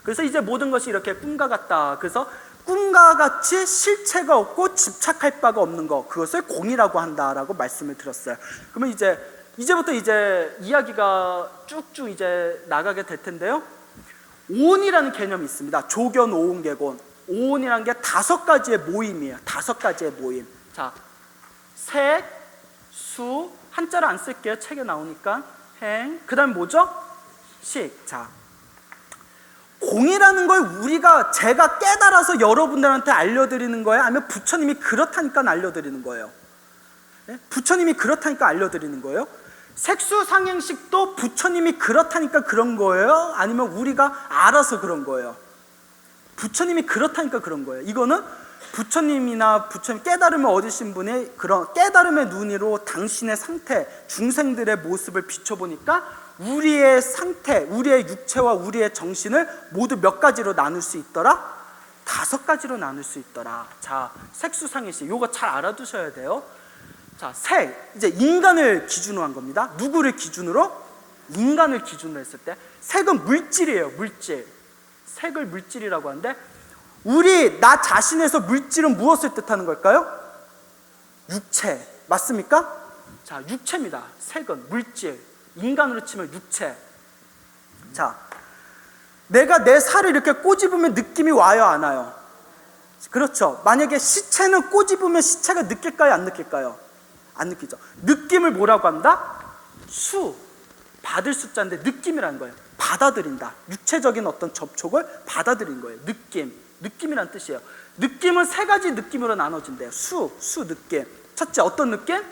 그래서 이제 모든 것이 이렇게 꿈과 같다. 그래서 꿈과 같이 실체가 없고 집착할 바가 없는 것, 그것을 공이라고 한다라고 말씀을 드렸어요. 그러면 이제부터 이야기가 쭉쭉 이제 나가게 될 텐데요. 오온이라는 개념이 있습니다. 조견, 오온, 개곤. 오온이라는 게 5가지의 모임이에요. 5가지의 모임. 자, 색, 수, 한자를 안 쓸게요. 책에 나오니까. 행, 그 다음에 뭐죠? 식. 자, 공이라는 걸 제가 깨달아서 여러분들한테 알려드리는 거예요? 아니면 부처님이 그렇다니까 알려드리는 거예요? 네? 부처님이 그렇다니까 알려드리는 거예요? 색수상행식도 부처님이 그렇다니까 그런 거예요? 아니면 우리가 알아서 그런 거예요? 부처님이 그렇다니까 그런 거예요. 이거는 부처님이나 부처님 깨달음을 얻으신 분의 그런 깨달음의 눈으로 당신의 상태, 중생들의 모습을 비춰보니까 우리의 상태, 우리의 육체와 우리의 정신을 모두 몇 가지로 나눌 수 있더라? 5가지로 나눌 수 있더라. 자, 색수상행식, 요거 잘 알아두셔야 돼요. 자, 색, 이제 인간을 기준으로 한 겁니다. 누구를 기준으로? 인간을 기준으로 했을 때 색은 물질이에요. 물질. 색을 물질이라고 하는데 나 자신에서 물질은 무엇을 뜻하는 걸까요? 육체. 맞습니까? 자, 육체입니다. 색은 물질. 인간으로 치면 육체. 자, 내가 내 살을 이렇게 꼬집으면 느낌이 와요, 안 와요? 그렇죠. 만약에 시체는 꼬집으면 시체가 느낄까요, 안 느낄까요? 안 느끼죠. 느낌을 뭐라고 한다? 수, 받을 숫자인데 느낌이라는 거예요. 받아들인다. 육체적인 어떤 접촉을 받아들인 거예요. 느낌이란 뜻이에요. 느낌은 3가지 느낌으로 나눠진대요. 수, 느낌. 첫째, 어떤 느낌?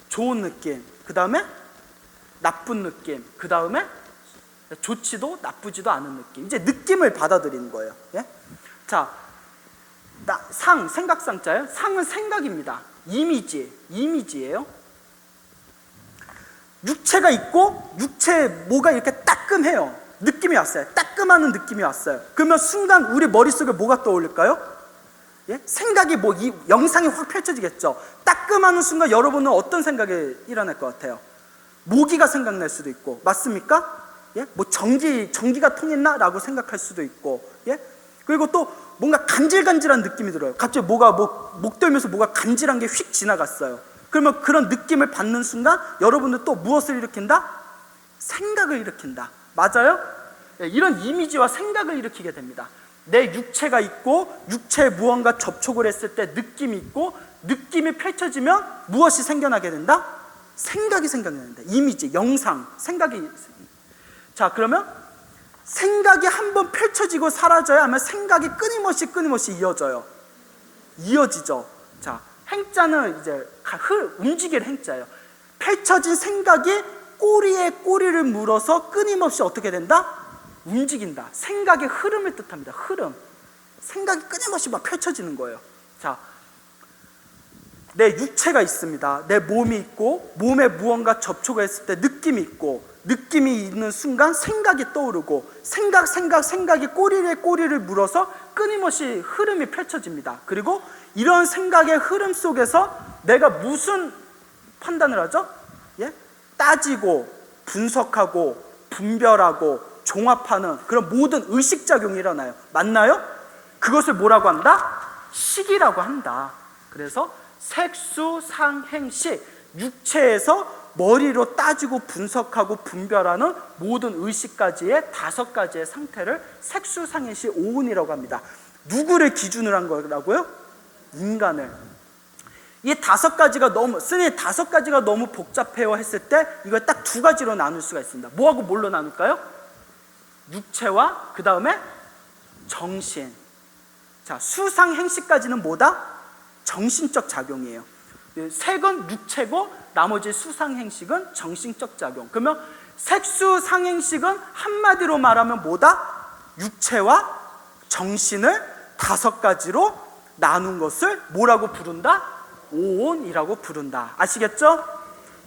좋은 느낌. 그 다음에 나쁜 느낌. 그 다음에 좋지도 나쁘지도 않은 느낌. 이제 느낌을 받아들이는 거예요. 예? 자, 생각상자예요. 상은 생각입니다. 이미지예요. 육체가 있고 육체에 뭐가 이렇게 따끔해요. 느낌이 왔어요. 따끔하는 느낌이 왔어요. 그러면 순간 우리 머릿속에 뭐가 떠올릴까요? 예? 생각이 이 영상이 확 펼쳐지겠죠. 따끔하는 순간 여러분은 어떤 생각이 일어날 것 같아요? 모기가 생각날 수도 있고, 맞습니까? 예? 전기가 통했나? 라고 생각할 수도 있고, 예? 그리고 또 뭔가 간질간질한 느낌이 들어요. 갑자기 목 돌면서 뭐가 간질한 게 휙 지나갔어요. 그러면 그런 느낌을 받는 순간 여러분들 또 무엇을 일으킨다? 생각을 일으킨다. 맞아요? 예, 이런 이미지와 생각을 일으키게 됩니다. 내 육체가 있고 육체에 무언가 접촉을 했을 때 느낌이 있고 느낌이 펼쳐지면 무엇이 생겨나게 된다? 생각이 생겨나는데 이미지, 영상, 생각이. 자, 그러면 생각이 한번 펼쳐지고 사라져야 하면 생각이 끊임없이 이어지죠. 자, 행자는 이제 움직일 행자예요. 펼쳐진 생각이 꼬리에 꼬리를 물어서 끊임없이 어떻게 된다? 움직인다. 생각의 흐름을 뜻합니다. 흐름. 생각이 끊임없이 막 펼쳐지는 거예요. 자, 내 육체가 있습니다. 내 몸이 있고 몸에 무언가 접촉을 했을 때 느낌이 있고 느낌이 있는 순간 생각이 떠오르고 생각이 꼬리를 물어서 끊임없이 흐름이 펼쳐집니다. 그리고 이런 생각의 흐름 속에서 내가 무슨 판단을 하죠? 예? 따지고 분석하고 분별하고 종합하는 그런 모든 의식작용이 일어나요. 맞나요? 그것을 뭐라고 한다? 식이라고 한다. 그래서 색수상행식, 육체에서 머리로 따지고 분석하고 분별하는 모든 의식까지의 5가지의 상태를 색수상행식 오운이라고 합니다. 누구를 기준으로 한 거라고요? 인간을. 이 5가지가 너무 복잡해요 했을 때 이걸 딱 2가지로 나눌 수가 있습니다. 뭐하고 뭘로 나눌까요? 육체와 그 다음에 정신. 자, 수상행식까지는 뭐다? 정신적 작용이에요. 색은 육체고 나머지 수상행식은 정신적 작용. 그러면 색수상행식은 한마디로 말하면 뭐다? 육체와 정신을 5가지로 나눈 것을 뭐라고 부른다? 오온이라고 부른다. 아시겠죠?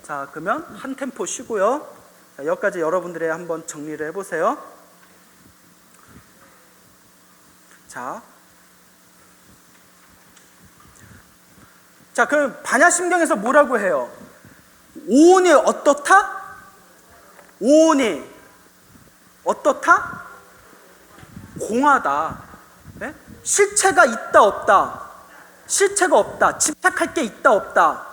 자, 그러면 한 템포 쉬고요. 자, 여기까지 여러분들이 한번 정리를 해보세요. 자, 그럼 반야심경에서 뭐라고 해요? 오온이 어떻다? 오온이 어떻다? 공하다. 예? 실체가 있다 없다. 실체가 없다. 집착할 게 있다 없다.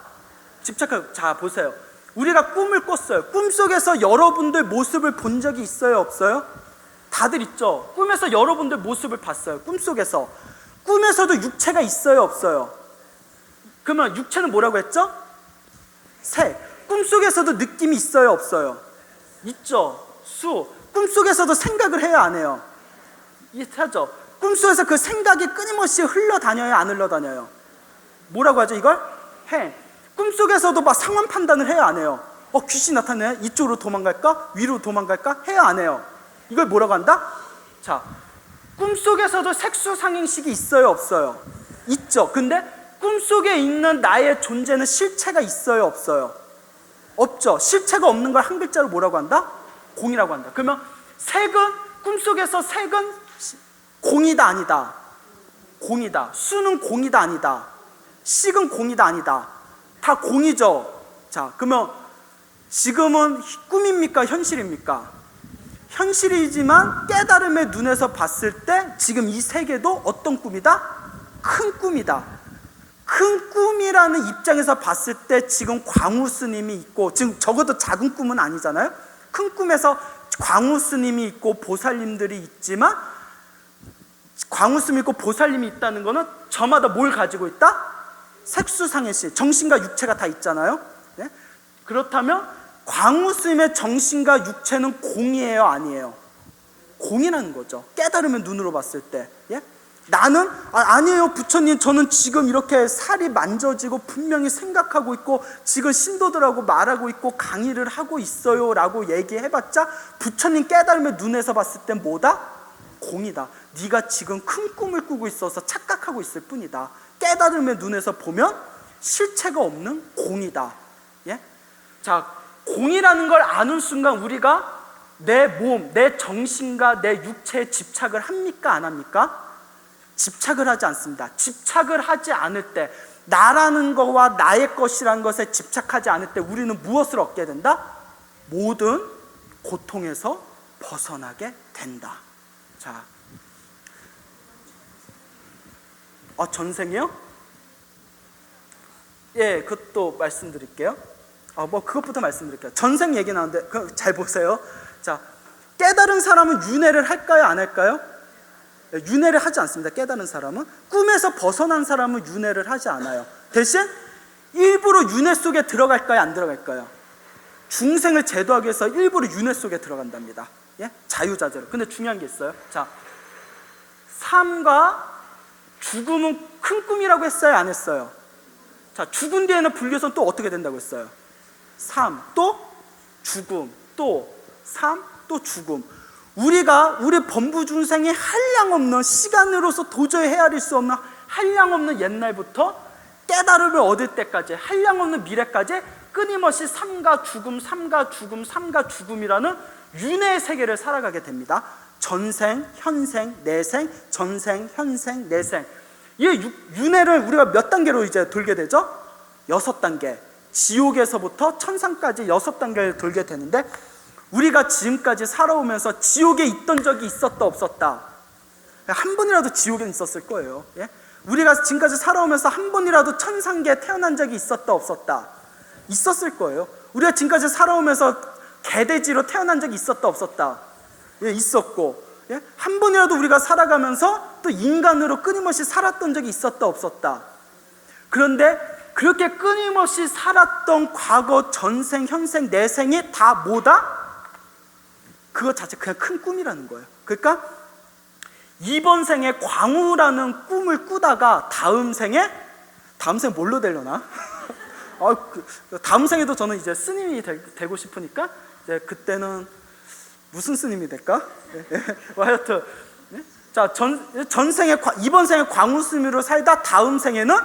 자 보세요. 우리가 꿈을 꿨어요. 꿈속에서 여러분들 모습을 본 적이 있어요 없어요? 다들 있죠. 꿈에서 여러분들 모습을 봤어요. 꿈속에서. 꿈에서도 육체가 있어요 없어요? 그러면 육체는 뭐라고 했죠? 새. 꿈속에서도 느낌이 있어요 없어요? 있죠. 수. 꿈속에서도 생각을 해요 안 해요? 이해하죠? 꿈속에서 그 생각이 끊임없이 흘러다녀요 안 흘러다녀요? 뭐라고 하죠 이걸? 해. 꿈속에서도 막 상황 판단을 해요 안 해요? 귀신 나타나네. 이쪽으로 도망갈까? 위로 도망갈까? 해요 안 해요? 이걸 뭐라고 한다? 자, 꿈속에서도 색수상행식이 있어요 없어요? 있죠. 근데 꿈속에 있는 나의 존재는 실체가 있어요 없어요? 없죠. 실체가 없는 걸 한 글자로 뭐라고 한다? 공이라고 한다. 그러면 색은, 꿈속에서 색은 공이다 아니다? 공이다. 수는 공이다 아니다? 식은 공이다 아니다? 다 공이죠. 자, 그러면 지금은 꿈입니까 현실입니까? 현실이지만 깨달음의 눈에서 봤을 때 지금 이 세계도 어떤 꿈이다? 큰 꿈이다. 큰 꿈이라는 입장에서 봤을 때 지금 광우 스님이 있고, 지금 적어도 작은 꿈은 아니잖아요. 큰 꿈에서 광우 스님이 있고 보살님들이 있지만, 광우 스님이 있고 보살님이 있다는 거는 저마다 뭘 가지고 있다? 색수상해시, 정신과 육체가 다 있잖아요. 네? 그렇다면 광우 스님의 정신과 육체는 공이에요 아니에요? 공이라는 거죠. 깨달으면 눈으로 봤을 때. 예? 나는 아니에요 부처님, 저는 지금 이렇게 살이 만져지고 분명히 생각하고 있고 지금 신도들하고 말하고 있고 강의를 하고 있어요 라고 얘기해봤자 부처님 깨달으면 눈에서 봤을 땐 뭐다? 공이다. 네가 지금 큰 꿈을 꾸고 있어서 착각하고 있을 뿐이다. 깨달음의 눈에서 보면 실체가 없는 공이다. 예? 자, 공이라는 걸 아는 순간 우리가 내 몸, 내 정신과 내 육체에 집착을 합니까 안 합니까? 집착을 하지 않습니다. 집착을 하지 않을 때, 나라는 거와 나의 것이라는 것에 집착하지 않을 때 우리는 무엇을 얻게 된다? 모든 고통에서 벗어나게 된다. 자, 전생이요? 예, 그것도 말씀드릴게요. 그것부터 말씀드릴게요. 전생 얘기 나오는데 잘 보세요. 자, 깨달은 사람은 윤회를 할까요 안 할까요? 윤회를 하지 않습니다. 깨달은 사람은. 꿈에서 벗어난 사람은 윤회를 하지 않아요. 대신 일부러 윤회 속에 들어갈까요 안 들어갈까요? 중생을 제도하기 위해서 일부러 윤회 속에 들어간답니다. 예? 자유자재로. 근데 중요한 게 있어요. 자, 삶과 죽음은 큰 꿈이라고 했어요 안 했어요? 자, 죽은 뒤에는 불교에서는 또 어떻게 된다고 했어요? 삶, 또 죽음, 또 삶, 또 죽음. 우리 범부중생이 한량없는, 시간으로서 도저히 헤아릴 수 없는 한량없는 옛날부터 깨달음을 얻을 때까지, 한량없는 미래까지 끊임없이 삶과 죽음, 삶과 죽음, 삶과 죽음이라는 윤회의 세계를 살아가게 됩니다. 전생, 현생, 내생, 전생, 현생, 내생. 이 윤회를 우리가 몇 단계로 이제 돌게 되죠? 6단계. 지옥에서부터 천상까지 6단계를 돌게 되는데, 우리가 지금까지 살아오면서 지옥에 있던 적이 있었다 없었다? 한 번이라도 지옥에 있었을 거예요. 예? 우리가 지금까지 살아오면서 한 번이라도 천상계에 태어난 적이 있었다 없었다? 있었을 거예요. 우리가 지금까지 살아오면서 개돼지로 태어난 적이 있었다 없었다? 예, 있었고, 예? 한 번이라도 우리가 살아가면서 또 인간으로 끊임없이 살았던 적이 있었다 없었다? 그런데 그렇게 끊임없이 살았던 과거, 전생, 현생, 내생이 다 뭐다? 그것 자체 그냥 큰 꿈이라는 거예요. 그러니까 이번 생에 광우라는 꿈을 꾸다가 다음 생에 뭘로 되려나? 다음 생에도 저는 이제 스님이 되고 싶으니까 이제 그때는 무슨 스님이 될까? 하여튼 자, 이번 생에 광우 스님으로 살다 다음 생에는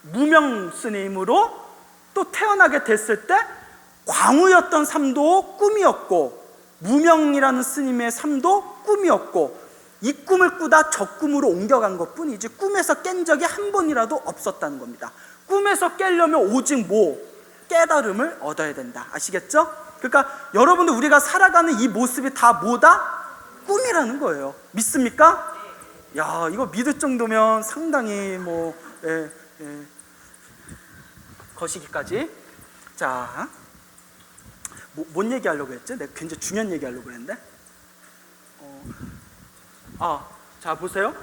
무명 스님으로 또 태어나게 됐을 때 광우였던 삶도 꿈이었고 무명이라는 스님의 삶도 꿈이었고, 이 꿈을 꾸다 저 꿈으로 옮겨간 것 뿐이지 꿈에서 깬 적이 한 번이라도 없었다는 겁니다. 꿈에서 깨려면 오직 깨달음을 얻어야 된다. 아시겠죠? 그러니까 여러분들, 우리가 살아가는 이 모습이 다 뭐다? 꿈이라는 거예요. 믿습니까? 야, 이거 믿을 정도면 상당히 거시기까지. 자, 뭔 얘기하려고 했지? 내가 굉장히 중요한 얘기하려고 했는데. 자, 보세요.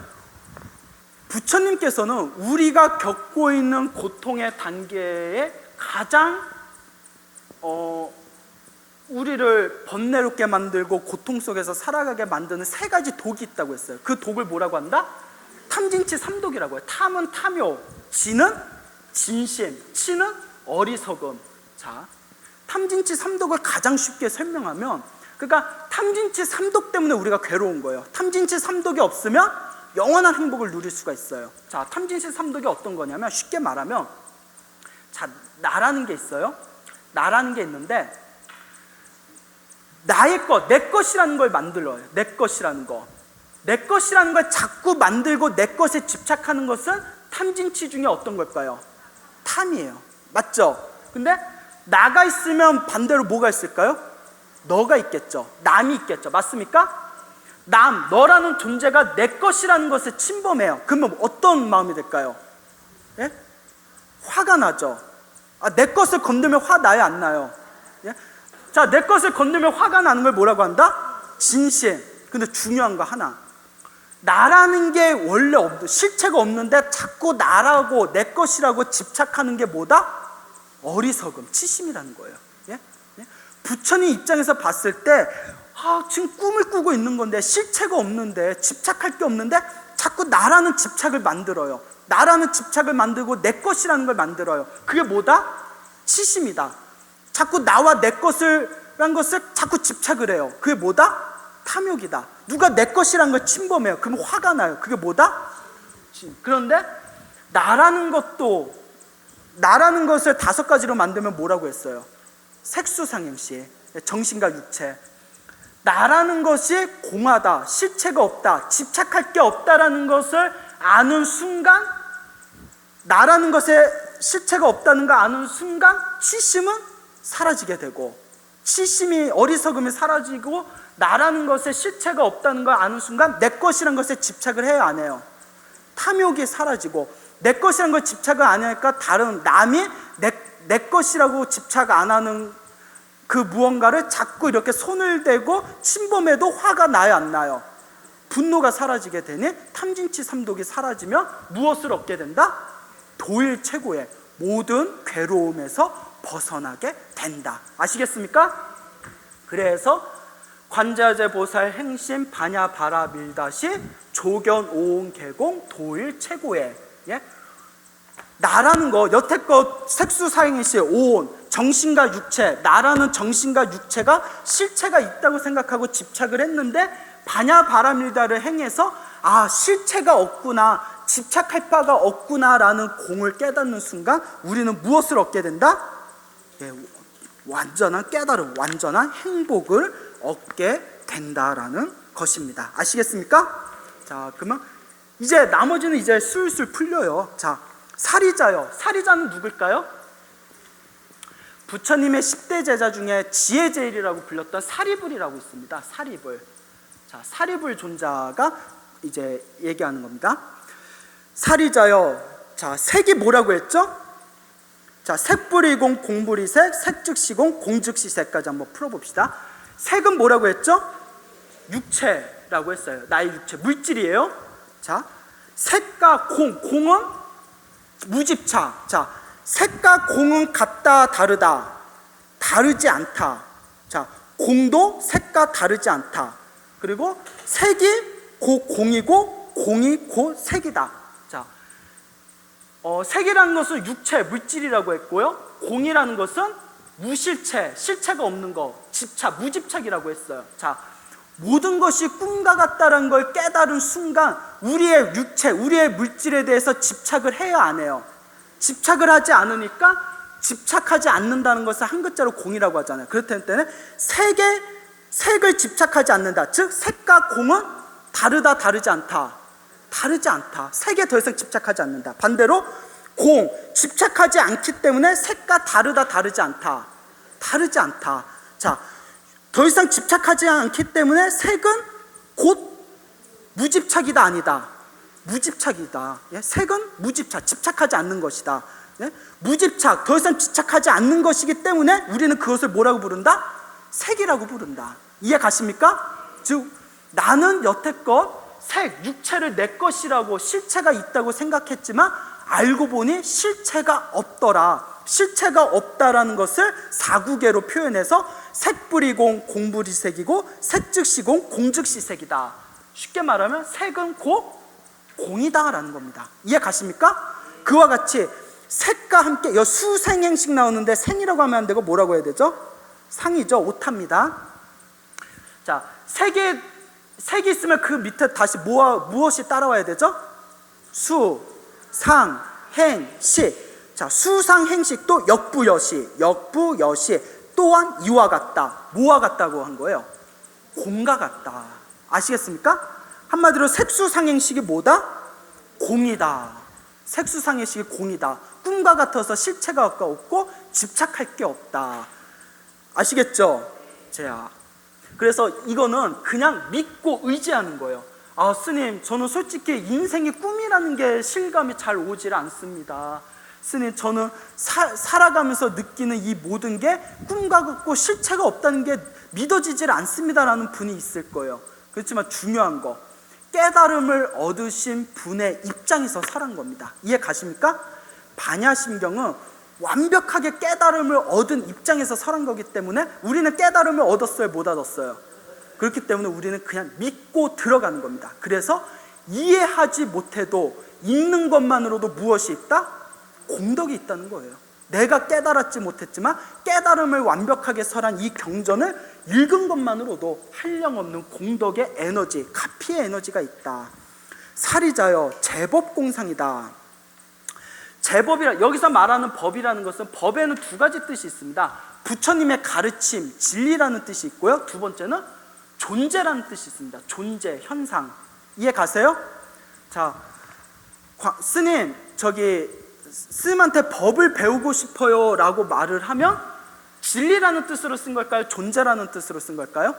부처님께서는 우리가 겪고 있는 고통의 단계에 가장 우리를 번뇌롭게 만들고 고통 속에서 살아가게 만드는 세 가지 독이 있다고 했어요. 그 독을 뭐라고 한다? 탐진치 삼독이라고 해요. 탐은 탐욕, 진은 진심, 치는 어리석음. 자, 탐진치 삼독을 가장 쉽게 설명하면, 그러니까 탐진치 삼독 때문에 우리가 괴로운 거예요. 탐진치 삼독이 없으면 영원한 행복을 누릴 수가 있어요. 자, 탐진치 삼독이 어떤 거냐면, 쉽게 말하면, 자, 나라는 게 있어요. 나라는 게 있는데, 나의 것, 내 것이라는 걸 만들어요. 내 것이라는 거. 내 것이라는 걸 자꾸 만들고 내 것에 집착하는 것은 탐진치 중에 어떤 걸까요? 탐이에요. 맞죠? 근데 나가 있으면 반대로 뭐가 있을까요? 너가 있겠죠. 남이 있겠죠. 맞습니까? 너라는 존재가 내 것이라는 것에 침범해요. 그러면 어떤 마음이 될까요? 예? 화가 나죠. 내 것을 건드면 화 나요, 안 나요? 예? 자, 내 것을 건드면 화가 나는 걸 뭐라고 한다? 진심. 근데 중요한 거 하나, 나라는 게 원래 실체가 없는데 자꾸 나라고 내 것이라고 집착하는 게 뭐다? 어리석음, 치심이라는 거예요. 예? 예? 부처님 입장에서 봤을 때 지금 꿈을 꾸고 있는 건데, 실체가 없는데, 집착할 게 없는데 자꾸 나라는 집착을 만들어요. 나라는 집착을 만들고 내 것이라는 걸 만들어요. 그게 뭐다? 치심이다. 자꾸 나와 내 것이라는 것을 자꾸 집착을 해요. 그게 뭐다? 탐욕이다. 누가 내 것이라는 걸 침범해요. 그러면 화가 나요. 그게 뭐다? 그런데 나라는 것을 5가지로 만들면 뭐라고 했어요? 색수상행시, 정신과 육체. 나라는 것이 공하다, 실체가 없다, 집착할 게 없다라는 것을 아는 순간, 나라는 것에 실체가 없다는 걸 아는 순간 치심은 사라지게 되고, 치심이, 어리석음이 사라지고, 나라는 것에 실체가 없다는 걸 아는 순간 내 것이라는 것에 집착을 해요, 안 해요? 탐욕이 사라지고, 내 것이라는 걸 집착을 안 하니까 다른 남이 내 것이라고 집착 안 하는 그 무언가를 자꾸 이렇게 손을 대고 침범해도 화가 나요, 안 나요? 분노가 사라지게 되니 탐진치 삼독이 사라지면 무엇을 얻게 된다? 도일체고의 모든 괴로움에서 벗어나게 된다. 아시겠습니까? 그래서 관자재 보살 행심 반야 바라 밀다시 조견 오온 개공 도일체고의, 예? 나라는 거, 여태껏 색수사행시 오온, 정신과 육체, 나라는 정신과 육체가 실체가 있다고 생각하고 집착을 했는데, 반야 바라밀다를 행해서 실체가 없구나, 집착할 바가 없구나라는 공을 깨닫는 순간 우리는 무엇을 얻게 된다? 예, 완전한 깨달음, 완전한 행복을 얻게 된다라는 것입니다. 아시겠습니까? 자, 그러면 이제 나머지는 이제 술술 풀려요. 자, 사리자요. 사리자는 누굴까요? 부처님의 10대 제자 중에 지혜제일이라고 불렸던 사리불이라고 있습니다. 사리불. 자, 사리불 존자가 이제 얘기하는 겁니다. 사리자요. 자, 색이 뭐라고 했죠? 자, 색불이공 공불이색, 색즉시공 공즉시색까지 한번 풀어봅시다. 색은 뭐라고 했죠? 육체라고 했어요. 나의 육체, 물질이에요. 자, 색과 공은 무집착. 자, 색과 공은 같다, 다르다, 다르지 않다. 자, 공도 색과 다르지 않다. 그리고 색이 곧 공이고 공이 곧 색이다. 자, 색이라는 것은 육체, 물질이라고 했고요. 공이라는 것은 무실체, 실체가 없는 거, 집착, 무집착이라고 했어요. 자, 모든 것이 꿈과 같다는 걸 깨달은 순간 우리의 육체, 우리의 물질에 대해서 집착을 해요, 안 해요? 집착을 하지 않으니까 집착하지 않는다는 것을 한 글자로 공이라고 하잖아요. 그렇기 때문에 색을 집착하지 않는다. 즉 색과 공은 다르다, 다르지 않다. 다르지 않다. 색에 더 이상 집착하지 않는다. 반대로 공, 집착하지 않기 때문에 색과 다르다, 다르지 않다. 다르지 않다. 자, 더 이상 집착하지 않기 때문에 색은 곧 무집착이다 아니다. 무집착이다. 예? 색은 무집착, 집착하지 않는 것이다. 예? 무집착, 더 이상 집착하지 않는 것이기 때문에 우리는 그것을 뭐라고 부른다? 색이라고 부른다. 이해 가십니까? 즉 나는 여태껏 색, 육체를 내 것이라고 실체가 있다고 생각했지만 알고 보니 실체가 없더라. 실체가 없다라는 것을 사구계로 표현해서 색불이공 공불이색이고 색즉시공 공즉시색이다. 쉽게 말하면 색은 곧 공이다라는 겁니다. 이해 가십니까? 그와 같이 색과 함께 수생행식 나오는데 생이라고 하면 안 되고 뭐라고 해야 되죠? 상이죠. 오타입니다. 자, 색이 있으면 그 밑에 다시 무엇이 따라와야 되죠? 수, 상, 행, 식. 자, 수상행식도 역부여시, 역부여시 또한 이와 같다. 뭐와 같다고 한 거예요? 공과 같다. 아시겠습니까? 한마디로 색수상행식이 뭐다? 공이다. 색수상행식이 공이다. 꿈과 같아서 실체가 없고 집착할 게 없다. 아시겠죠? 제야. 그래서 이거는 그냥 믿고 의지하는 거예요. 아, 스님, 저는 솔직히 인생이 꿈이라는 게 실감이 잘 오질 않습니다. 스님, 저는 살아가면서 느끼는 이 모든 게 꿈과 같고 실체가 없다는 게 믿어지질 않습니다라는 분이 있을 거예요. 그렇지만 중요한 거, 깨달음을 얻으신 분의 입장에서 살아간 겁니다. 이해 가십니까? 반야심경은 완벽하게 깨달음을 얻은 입장에서 살아간 거기 때문에 우리는 깨달음을 얻었어요, 못 얻었어요? 그렇기 때문에 우리는 그냥 믿고 들어가는 겁니다. 그래서 이해하지 못해도 읽는 것만으로도 무엇이 있다? 공덕이 있다는 거예요. 내가 깨달았지 못했지만 깨달음을 완벽하게 설한 이 경전을 읽은 것만으로도 한량없는 공덕의 에너지, 가피의 에너지가 있다. 사리자여 제법공상이다. 제법이라, 여기서 말하는 법이라는 것은 법에는 두 가지 뜻이 있습니다. 부처님의 가르침, 진리라는 뜻이 있고요. 두 번째는 존재라는 뜻이 있습니다. 존재, 현상. 이해 가세요? 자, 스님, 스님한테 법을 배우고 싶어요 라고 말을 하면 진리라는 뜻으로 쓴 걸까요? 존재라는 뜻으로 쓴 걸까요?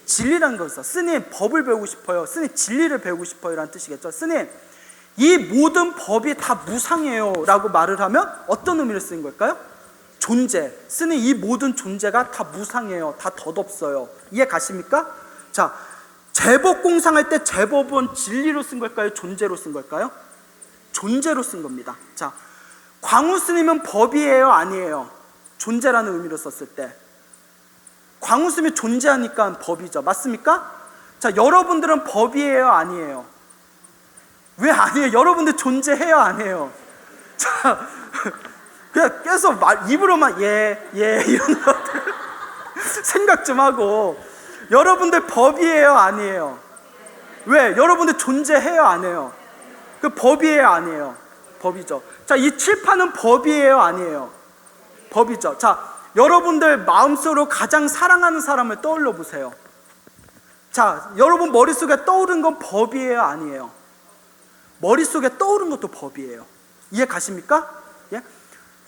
진리라는 거죠. 스님, 법을 배우고 싶어요. 스님, 진리를 배우고 싶어요 라는 뜻이겠죠. 스님, 이 모든 법이 다 무상해요 라고 말을 하면 어떤 의미를 쓰는 걸까요? 존재. 스님, 이 모든 존재가 다 무상해요, 다 덧없어요. 이해 가십니까? 자, 제법공상할 때 제법은 진리로 쓴 걸까요? 존재로 쓴 걸까요? 존재로 쓴 겁니다. 자, 광우 스님은 법이에요, 아니에요? 존재라는 의미로 썼을 때 광우 스님이 존재하니까 법이죠. 맞습니까? 자, 여러분들은 법이에요, 아니에요? 왜 아니에요? 여러분들 존재해요, 안 해요? 자, 그냥 계속 입으로만 이런 것들 생각 좀 하고, 여러분들 법이에요, 아니에요? 왜? 여러분들 존재해요, 안 해요? 그 법이에요, 아니에요? 법이죠. 자, 이 칠판은 법이에요, 아니에요? 법이죠. 자, 여러분들 마음속으로 가장 사랑하는 사람을 떠올려 보세요. 자, 여러분 머릿속에 떠오른 건 법이에요, 아니에요? 머릿속에 떠오른 것도 법이에요. 이해 가십니까? 예?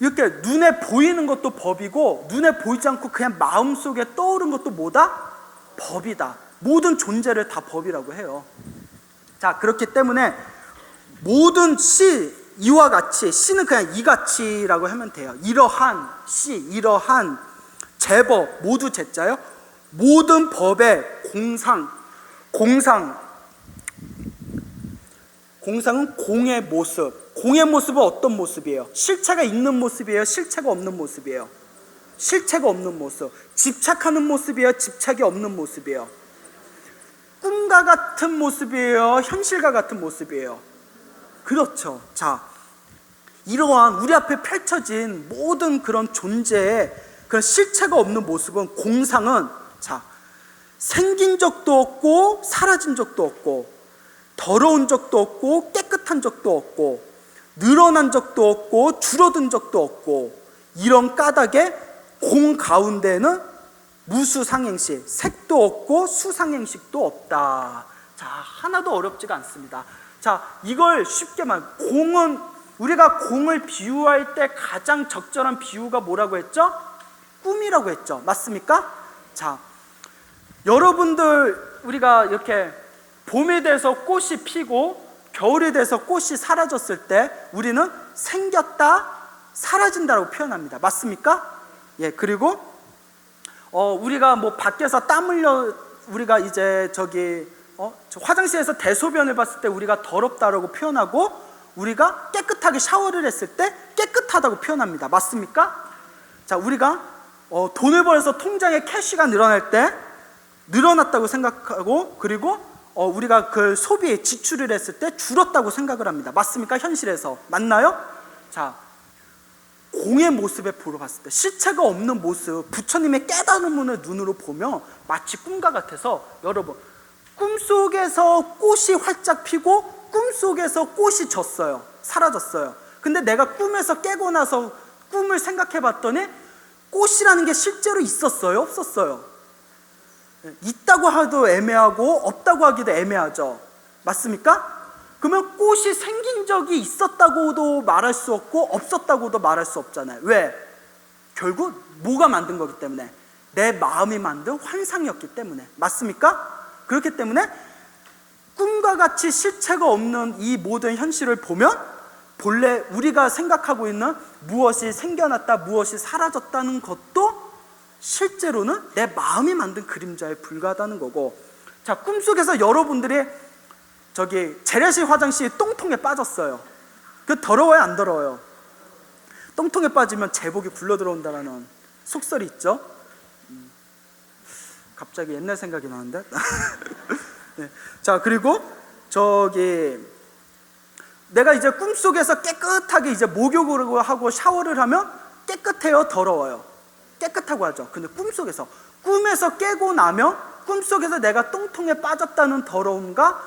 이렇게 눈에 보이는 것도 법이고 눈에 보이지 않고 그냥 마음속에 떠오른 것도 뭐다? 법이다. 모든 존재를 다 법이라고 해요. 자, 그렇기 때문에 모든 이와 같이, 시는 그냥 이같이라고 하면 돼요. 이러한 이러한 제법, 모두 제자요. 모든 법의 공상은 공의 모습. 공의 모습은 어떤 모습이에요? 실체가 있는 모습이에요? 실체가 없는 모습이에요? 실체가 없는 모습. 집착하는 모습이에요? 집착이 없는 모습이에요? 꿈과 같은 모습이에요? 현실과 같은 모습이에요? 그렇죠. 자, 이러한 우리 앞에 펼쳐진 모든 그런 존재의 그런 실체가 없는 모습은, 공상은, 자, 생긴 적도 없고 사라진 적도 없고 더러운 적도 없고 깨끗한 적도 없고 늘어난 적도 없고 줄어든 적도 없고, 이런 까닭에 공 가운데는 무수상행식, 색도 없고 수상행식도 없다. 자, 하나도 어렵지가 않습니다. 자, 이걸 쉽게 공은, 우리가 공을 비유할 때 가장 적절한 비유가 뭐라고 했죠? 꿈이라고 했죠. 맞습니까? 자, 여러분들, 우리가 이렇게 봄이 돼서 꽃이 피고 겨울이 돼서 꽃이 사라졌을 때 우리는 생겼다, 사라진다라고 표현합니다. 맞습니까? 예, 그리고 우리가 뭐 밖에서 땀 흘려 우리가 이제 화장실에서 대소변을 봤을 때 우리가 더럽다라고 표현하고 우리가 깨끗하게 샤워를 했을 때 깨끗하다고 표현합니다. 맞습니까? 자, 우리가 돈을 벌어서 통장에 캐시가 늘어날 때 늘어났다고 생각하고 그리고 우리가 그 소비 지출을 했을 때 줄었다고 생각을 합니다. 맞습니까? 현실에서 맞나요? 자, 공의 모습에 보러 갔을 때 실체가 없는 모습, 부처님의 깨달음을 눈으로 보면 마치 꿈과 같아서 여러분 꿈속에서 꽃이 활짝 피고 꿈속에서 꽃이 졌어요. 사라졌어요. 근데 내가 꿈에서 깨고 나서 꿈을 생각해 봤더니 꽃이라는 게 실제로 있었어요? 없었어요? 있다고 하도 애매하고 없다고 하기도 애매하죠. 맞습니까? 그러면 꽃이 생긴 적이 있었다고도 말할 수 없고 없었다고도 말할 수 없잖아요. 왜? 결국 뭐가 만든 거기 때문에 내 마음이 만든 환상이었기 때문에. 맞습니까? 그렇기 때문에 꿈과 같이 실체가 없는 이 모든 현실을 보면 본래 우리가 생각하고 있는 무엇이 생겨났다 무엇이 사라졌다는 것도 실제로는 내 마음이 만든 그림자에 불과하다는 거고. 자, 꿈속에서 여러분들이 재래식 화장실 똥통에 빠졌어요. 그 더러워요, 안 더러워요? 똥통에 빠지면 제복이 굴러 들어온다는 속설이 있죠. 갑자기 옛날 생각이 나는데. 네. 자, 그리고 내가 이제 꿈속에서 깨끗하게 이제 목욕을 하고 샤워를 하면 깨끗해요, 더러워요? 깨끗하고 하죠. 근데 꿈에서 깨고 나면 꿈속에서 내가 똥통에 빠졌다는 더러움과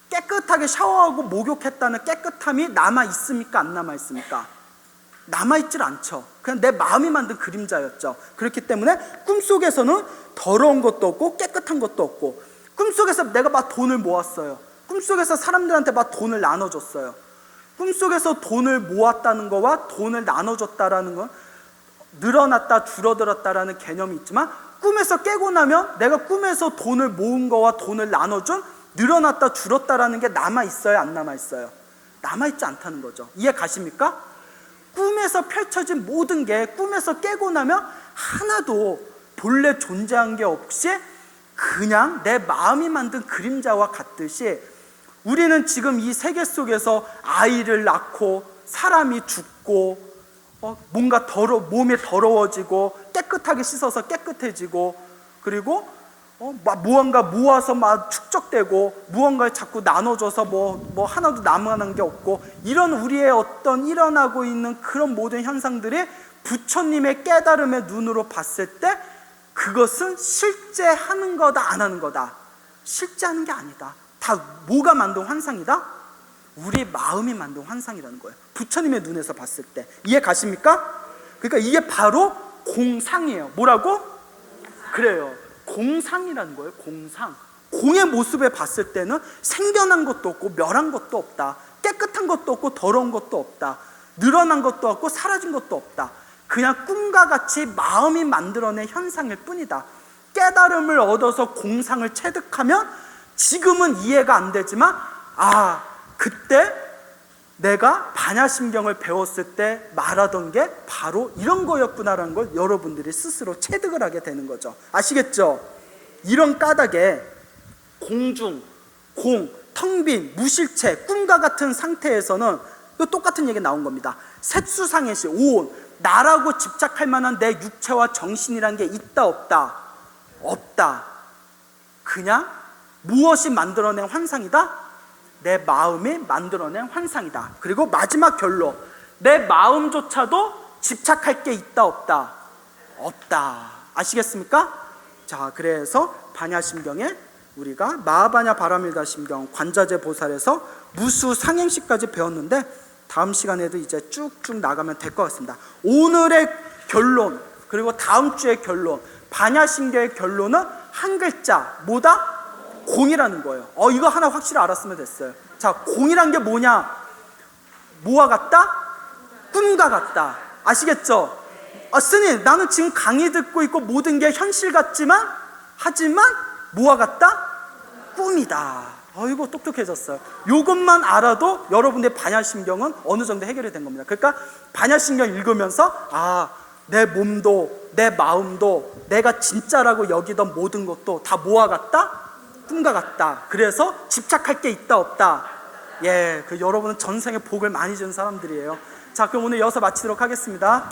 깨끗하게 샤워하고 목욕했다는 깨끗함이 남아있습니까? 안 남아있습니까? 남아있질 않죠. 그냥 내 마음이 만든 그림자였죠. 그렇기 때문에 꿈속에서는 더러운 것도 없고 깨끗한 것도 없고, 꿈속에서 내가 막 돈을 모았어요. 꿈속에서 사람들한테 막 돈을 나눠줬어요. 꿈속에서 돈을 모았다는 거와 돈을 나눠줬다라는 건 늘어났다 줄어들었다라는 개념이 있지만, 꿈에서 깨고 나면 내가 꿈에서 돈을 모은 거와 돈을 나눠준 늘어났다 줄었다라는 게 남아있어요, 안 남아있어요? 남아있지 않다는 거죠. 이해 가십니까? 꿈에서 펼쳐진 모든 게 꿈에서 깨고 나면 하나도 본래 존재한 게 없이 그냥 내 마음이 만든 그림자와 같듯이, 우리는 지금 이 세계 속에서 아이를 낳고 사람이 죽고 뭔가 몸이 더러워지고 깨끗하게 씻어서 깨끗해지고, 그리고 무언가 모아서 막 축적되고 무언가를 자꾸 나눠줘서 뭐 하나도 남아난 게 없고, 이런 우리의 어떤 일어나고 있는 그런 모든 현상들이 부처님의 깨달음의 눈으로 봤을 때 그것은 실제 하는 거다 안 하는 거다? 실제 하는 게 아니다. 다 뭐가 만든 환상이다? 우리 마음이 만든 환상이라는 거예요. 부처님의 눈에서 봤을 때. 이해 가십니까? 그러니까 이게 바로 공상이에요. 뭐라고? 그래요. 공상이라는 거예요. 공상. 공의 모습에 봤을 때는 생겨난 것도 없고 멸한 것도 없다. 깨끗한 것도 없고 더러운 것도 없다. 늘어난 것도 없고 사라진 것도 없다. 그냥 꿈과 같이 마음이 만들어낸 현상일 뿐이다. 깨달음을 얻어서 공상을 체득하면 지금은 이해가 안 되지만, 그때 내가 반야심경을 배웠을 때 말하던 게 바로 이런 거였구나라는 걸 여러분들이 스스로 체득을 하게 되는 거죠. 아시겠죠? 이런 까닭에 공중, 텅 빈, 무실체, 꿈과 같은 상태에서는 똑같은 얘기 나온 겁니다. 색수상해시, 오온, 나라고 집착할 만한 내 육체와 정신이란 게 있다 없다? 없다. 그냥 무엇이 만들어낸 환상이다? 내 마음이 만들어낸 환상이다. 그리고 마지막 결론, 내 마음조차도 집착할 게 있다 없다? 없다. 아시겠습니까? 자, 그래서 반야심경에 우리가 마하바냐 바라밀다 심경, 관자재 보살에서 무수 상행시까지 배웠는데 다음 시간에도 이제 쭉쭉 나가면 될 것 같습니다. 오늘의 결론, 그리고 다음 주의 결론, 반야심경의 결론은 한 글자, 뭐다? 공이라는 거예요. 이거 하나 확실히 알았으면 됐어요. 자, 공이란 게 뭐냐? 뭐와 같다? 꿈과 같다. 아시겠죠? 스님, 나는 지금 강의 듣고 있고 모든 게 현실 같지만, 하지만 뭐와 같다? 꿈이다. 아이고 똑똑해졌어요. 이것만 알아도 여러분의 반야심경은 어느 정도 해결이 된 겁니다. 그러니까 반야심경 읽으면서 내 몸도 내 마음도 내가 진짜라고 여기던 모든 것도 다 뭐와 같다? 꿈과 같다. 그래서 집착할 게 있다 없다. 여러분은 전생에 복을 많이 준 사람들이에요. 자, 그럼 오늘 여기서 마치도록 하겠습니다.